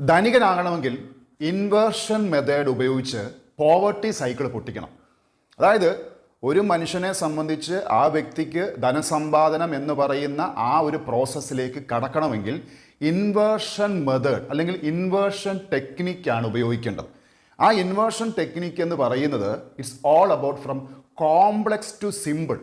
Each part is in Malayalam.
ധനികനാകണമെങ്കിൽ ഇൻവേർഷൻ മെത്തേഡ് ഉപയോഗിച്ച് പോവർട്ടി സൈക്കിൾ പൊട്ടിക്കണം. അതായത് ഒരു മനുഷ്യനെ സംബന്ധിച്ച് ആ വ്യക്തിക്ക് ധനസമ്പാദനം എന്ന് പറയുന്ന ആ ഒരു പ്രോസസ്സിലേക്ക് കടക്കണമെങ്കിൽ ഇൻവേർഷൻ മെത്തേഡ് അല്ലെങ്കിൽ ഇൻവേർഷൻ ടെക്നിക്കാണ് ഉപയോഗിക്കേണ്ടത്. ആ ഇൻവേർഷൻ ടെക്നിക്ക് എന്ന് പറയുന്നത് it's all about from complex to simple.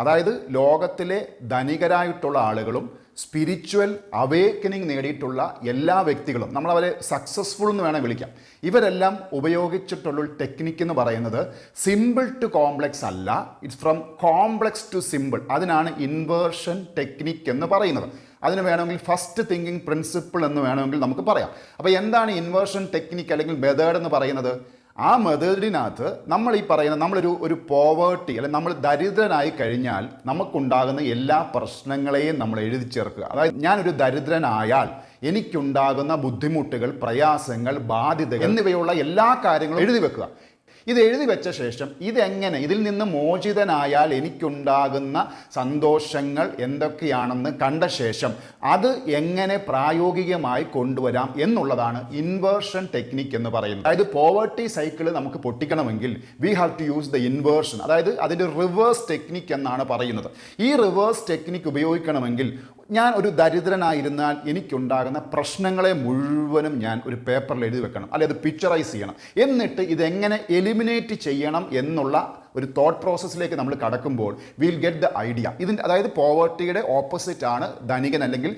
അതായത് ലോകത്തിലെ ധനികരായിട്ടുള്ള ആളുകളും സ്പിരിച്വൽ അവേക്കനിങ് നേടിയിട്ടുള്ള എല്ലാ വ്യക്തികളും, നമ്മളവരെ സക്സസ്ഫുൾ എന്ന് വേണേൽ വിളിക്കാം, ഇവരെല്ലാം ഉപയോഗിച്ചിട്ടുള്ള ടെക്നിക്ക് എന്ന് പറയുന്നത് സിമ്പിൾ ടു കോംപ്ലക്സ് അല്ല, it's from complex to simple. അതിനാണ് ഇൻവേർഷൻ ടെക്നിക്ക് എന്ന് പറയുന്നത്. അതിന് വേണമെങ്കിൽ ഫസ്റ്റ് തിങ്കിങ് പ്രിൻസിപ്പിൾ എന്ന് വേണമെങ്കിൽ നമുക്ക് പറയാം. അപ്പോൾ എന്താണ് ഇൻവേർഷൻ ടെക്നിക്ക് അല്ലെങ്കിൽ മെത്തേഡ് എന്ന് പറയുന്നത്? ആ മെത്തേഡിനകത്ത് നമ്മൾ ഈ പറയുന്ന നമ്മളൊരു പോവേർട്ടി അല്ലെങ്കിൽ നമ്മൾ ദരിദ്രനായി കഴിഞ്ഞാൽ നമുക്കുണ്ടാകുന്ന എല്ലാ പ്രശ്നങ്ങളെയും നമ്മൾ എഴുതി ചേർക്കുക. അതായത് ഞാനൊരു ദരിദ്രനായാൽ എനിക്കുണ്ടാകുന്ന ബുദ്ധിമുട്ടുകൾ, പ്രയാസങ്ങൾ, ബാധ്യതകൾ എന്നിവയുള്ള എല്ലാ കാര്യങ്ങളും എഴുതി വെക്കുക. ഇത് എഴുതി വെച്ച ശേഷം ഇതെങ്ങനെ, ഇതിൽ നിന്ന് മോചിതനായാൽ എനിക്കുണ്ടാകുന്ന സന്തോഷങ്ങൾ എന്തൊക്കെയാണെന്ന് കണ്ട ശേഷം അത് എങ്ങനെ പ്രായോഗികമായി കൊണ്ടുവരാം എന്നുള്ളതാണ് ഇൻവേർഷൻ ടെക്നിക്ക് എന്ന് പറയുന്നത്. അതായത് പോവർട്ടി സൈക്കിൾ നമുക്ക് പൊട്ടിക്കണമെങ്കിൽ we have to use the inversion, അതായത് അതിൻ്റെ റിവേഴ്സ് ടെക്നിക്ക് എന്നാണ് പറയുന്നത്. ഈ റിവേഴ്സ് ടെക്നിക്ക് ഉപയോഗിക്കണമെങ്കിൽ ഞാൻ ഒരു ദരിദ്രനായിരുന്നാൽ എനിക്കുണ്ടാകുന്ന പ്രശ്നങ്ങളെ മുഴുവനും ഞാൻ ഒരു പേപ്പറിൽ എഴുതി വെക്കണം, അല്ലെങ്കിൽ അത് പിക്ചറൈസ് ചെയ്യണം. എന്നിട്ട് ഇതെങ്ങനെ എലിമിനേറ്റ് ചെയ്യണം എന്നുള്ള ഒരു തോട്ട് പ്രോസസ്സിലേക്ക് നമ്മൾ കടക്കുമ്പോൾ വിൽ ഗെറ്റ് ദ ഐഡിയ. ഇതിൻ്റെ അതായത് പോവർട്ടിയുടെ ഓപ്പോസിറ്റ് ആണ് ധനികൻ അല്ലെങ്കിൽ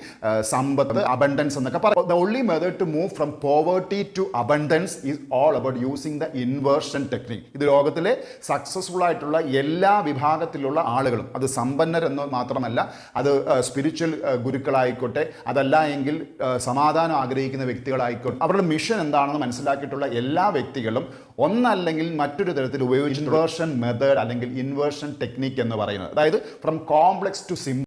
സമ്പത്ത്, അബണ്ടൻസ് എന്നൊക്കെ പറയും. The only method to move from poverty to abundance is all about using the inversion technique. ഇത് ലോകത്തിലെ സക്സസ്ഫുൾ ആയിട്ടുള്ള എല്ലാ വിഭാഗത്തിലുള്ള ആളുകളും, അത് സമ്പന്നരെന്ന് മാത്രമല്ല, അത് സ്പിരിച്വൽ ഗുരുക്കളായിക്കോട്ടെ, അതല്ല എങ്കിൽ സമാധാനം ആഗ്രഹിക്കുന്ന വ്യക്തികളായിക്കോട്ടെ, അവരുടെ മിഷൻ എന്താണെന്ന് മനസ്സിലാക്കിയിട്ടുള്ള എല്ലാ വ്യക്തികളും ഒന്നല്ലെങ്കിൽ മറ്റൊരു തരത്തിൽ ഉപയോഗിച്ച് ഇൻവേർഷൻ മെത്തേഡ് അല്ലെങ്കിൽ ഇൻവേർഷൻ ടെക്നിക്ക് എന്ന് പറയുന്നത്, അതായത് ഫ്രം കോംപ്ലക്സ് ടു സിമ്പിൾ.